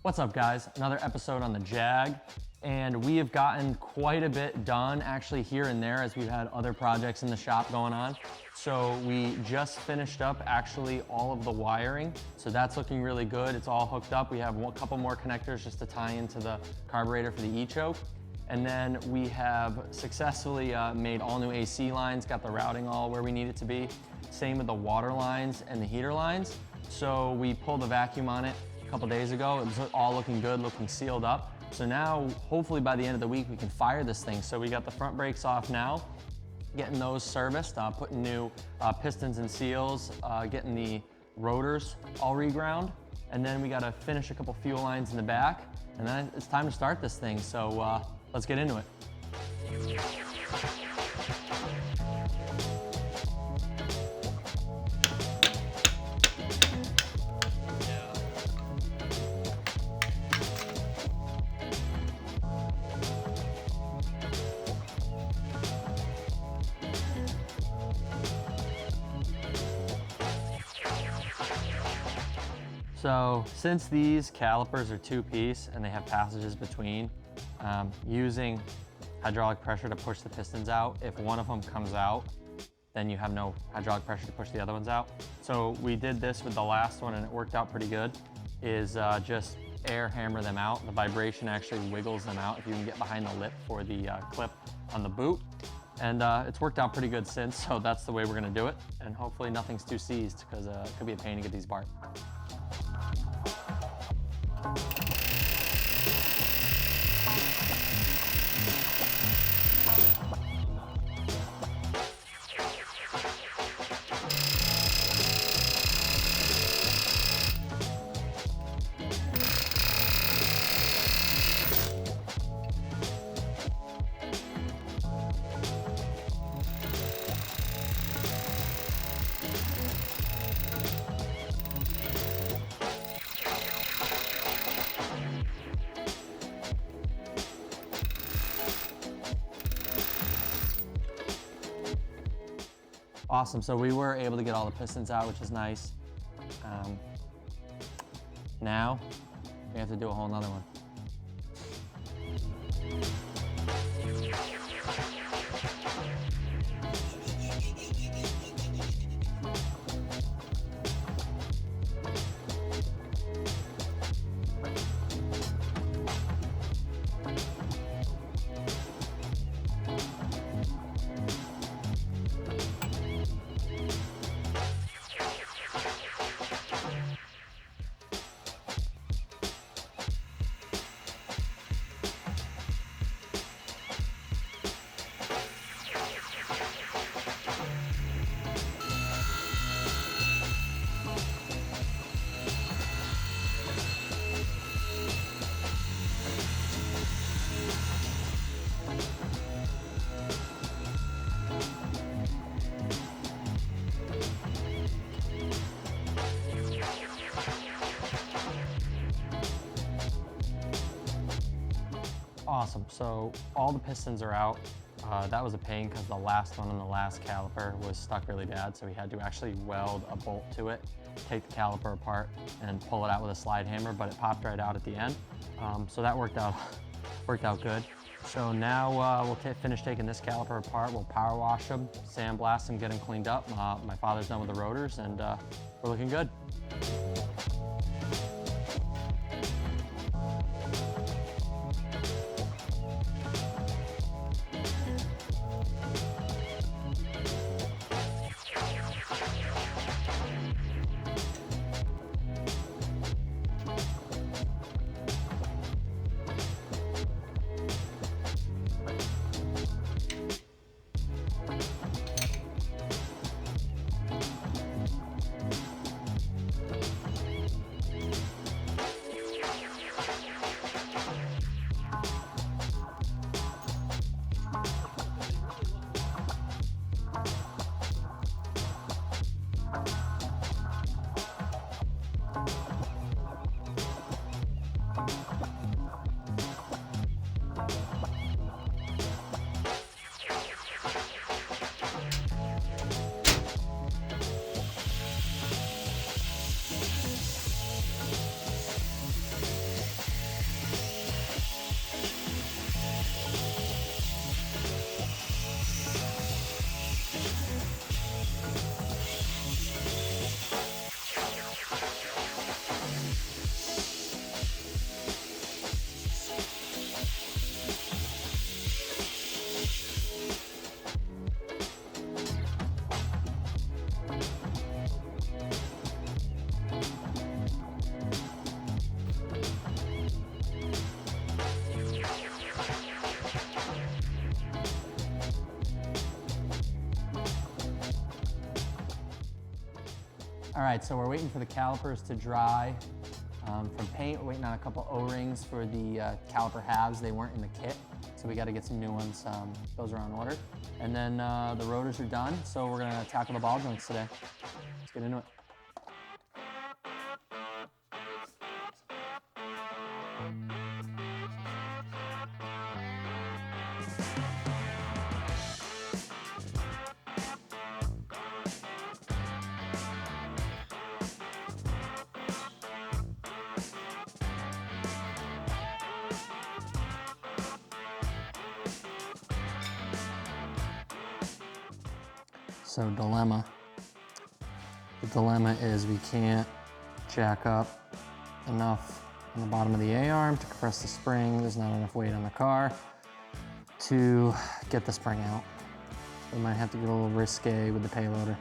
What's up guys? Another episode on the Jag, and we have gotten quite a bit done actually here and there as we've had other projects in the shop going on. So we just finished up actually all of the wiring. So that's looking really good. It's all hooked up. We have a couple more connectors just to tie into the carburetor for the E-choke. And then we have successfully made all new AC lines, got the routing all where we need it to be. Same with the water lines and the heater lines. So we pulled the vacuum on it a couple days ago. It was all looking good, looking sealed up. So now, hopefully by the end of the week, we can fire this thing. So we got the front brakes off now, getting those serviced, putting new pistons and seals, getting the rotors all reground. And then we gotta finish a couple fuel lines in the back. And then it's time to start this thing. So let's get into it. So since these calipers are two-piece and they have passages between, using hydraulic pressure to push the pistons out, if one of them comes out, then you have no hydraulic pressure to push the other ones out. So we did this with the last one and it worked out pretty good, is just air hammer them out. The vibration actually wiggles them out if you can get behind the lip for the clip on the boot. And it's worked out pretty good since, so that's the way we're gonna do it. And hopefully nothing's too seized because it could be a pain to get these apart. Awesome, so we were able to get all the pistons out, which is nice. Now, we have to do a whole nother one. Awesome, so all the pistons are out. That was a pain because the last one on the last caliper was stuck really bad, so we had to actually weld a bolt to it, take the caliper apart and pull it out with a slide hammer, but it popped right out at the end. So that worked out good. So now we'll finish taking this caliper apart, we'll power wash them, sandblast them, get them cleaned up. My father's done with the rotors and we're looking good. All right, so we're waiting for the calipers to dry from paint. We're waiting on a couple O-rings for the caliper halves. They weren't in the kit, so we got to get some new ones. Those are on order. And then the rotors are done, so we're gonna tackle the ball joints today. Let's get into it. So dilemma. The dilemma is we can't jack up enough on the bottom of the A-arm to compress the spring. There's not enough weight on the car to get the spring out. We might have to get a little risque with the payloader.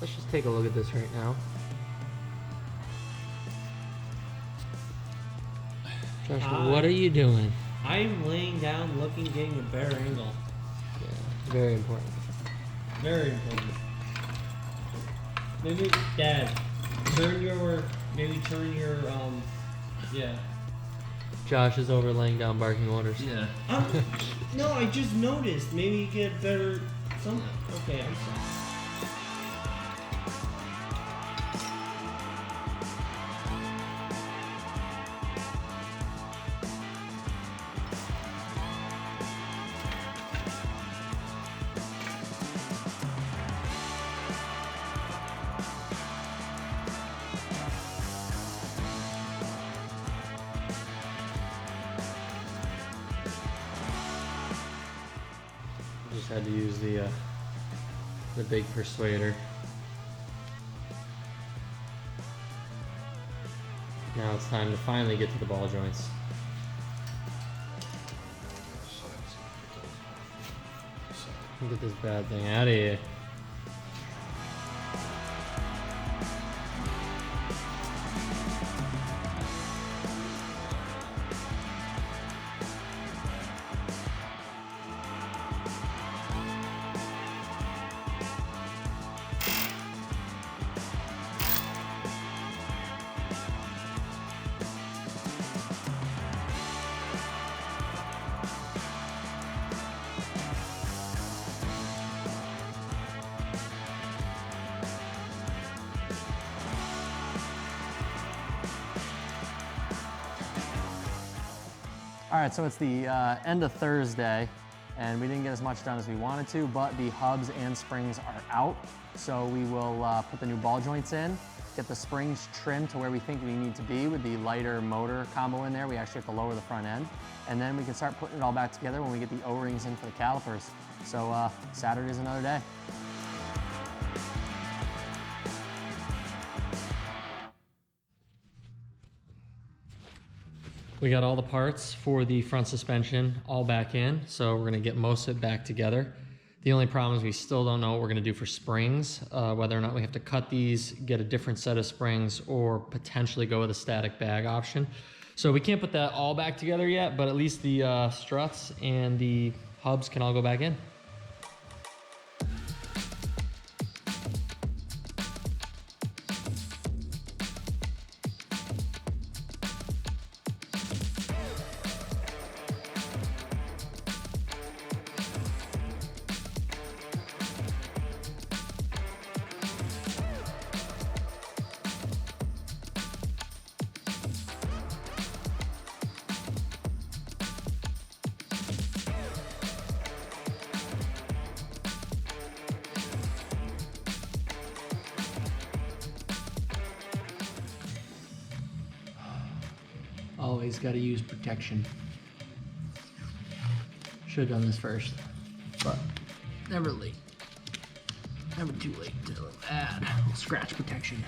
Let's just take a look at this right now. Josh, what are you doing? I'm laying down, looking, getting a better angle. Yeah, very important. Very important. Maybe, Dad, turn your, yeah. Josh is over laying down barking orders. Yeah. No, I just noticed. Maybe you get better, okay, I'm sorry. Just had to use the big persuader. Now it's time to finally get to the ball joints. Get this bad thing out of here. All right, so it's the end of Thursday, and we didn't get as much done as we wanted to, but the hubs and springs are out. So we will put the new ball joints in, get the springs trimmed to where we think we need to be with the lighter motor combo in there. We actually have to lower the front end, and then we can start putting it all back together when we get the O-rings in for the calipers. So Saturday's another day. We got all the parts for the front suspension all back in, so we're gonna get most of it back together. The only problem is we still don't know what we're gonna do for springs, whether or not we have to cut these, get a different set of springs, or potentially go with a static bag option. So we can't put that all back together yet, but at least the struts and the hubs can all go back in. always got to use protection. Should have done this first, but never late. Never too late to add a little scratch protection.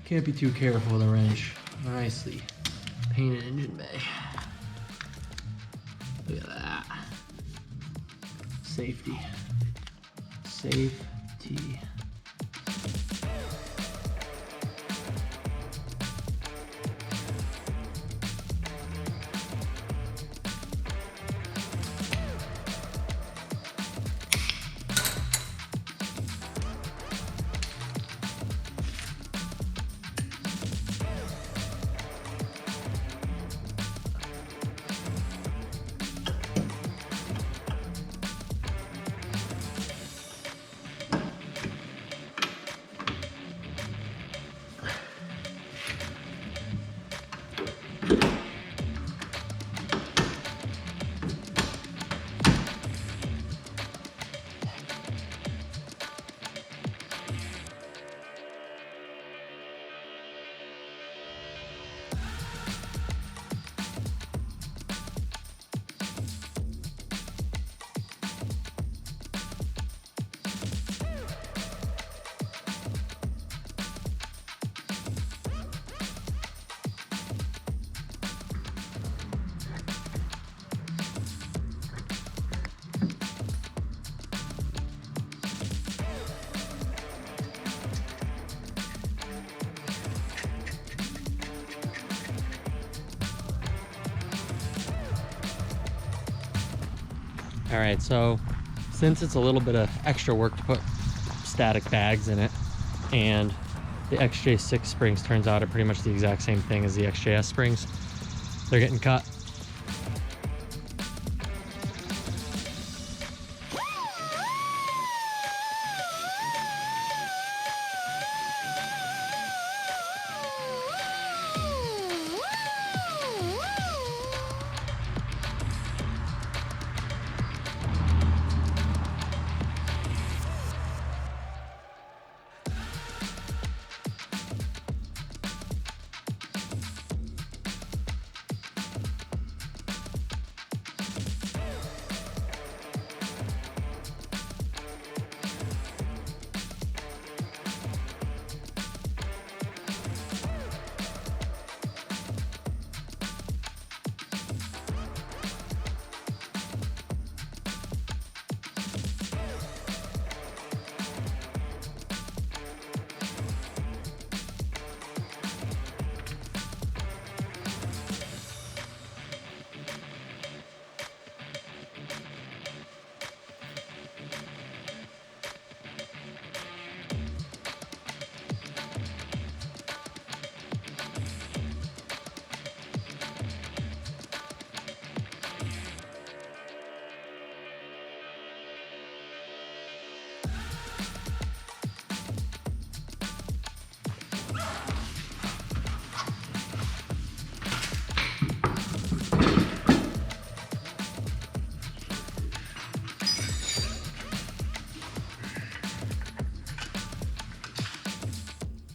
Can't be too careful with a wrench. Nicely painted engine bay. Look at that. Safety. Safety. All right, so since it's a little bit of extra work to put static bags in it, and the XJ6 springs turns out are pretty much the exact same thing as the XJS springs, they're getting cut.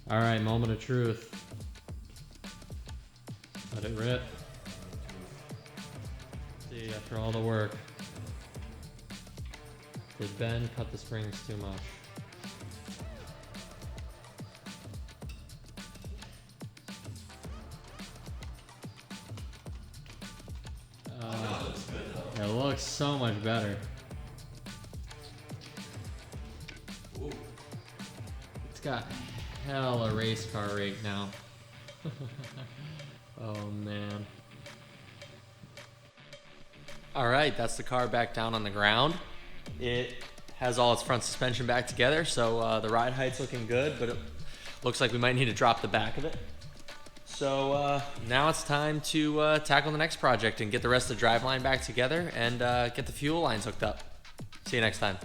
All right, moment of truth. Let it rip. See, after all the work, did Ben cut the springs too much? It looks so much better. It's got hella race car rake now. Oh man. All right, that's the car back down on the ground. It has all its front suspension back together, so the ride height's looking good, but it looks like we might need to drop the back of it. So now it's time to tackle the next project and get the rest of the driveline back together and get the fuel lines hooked up. See you next time.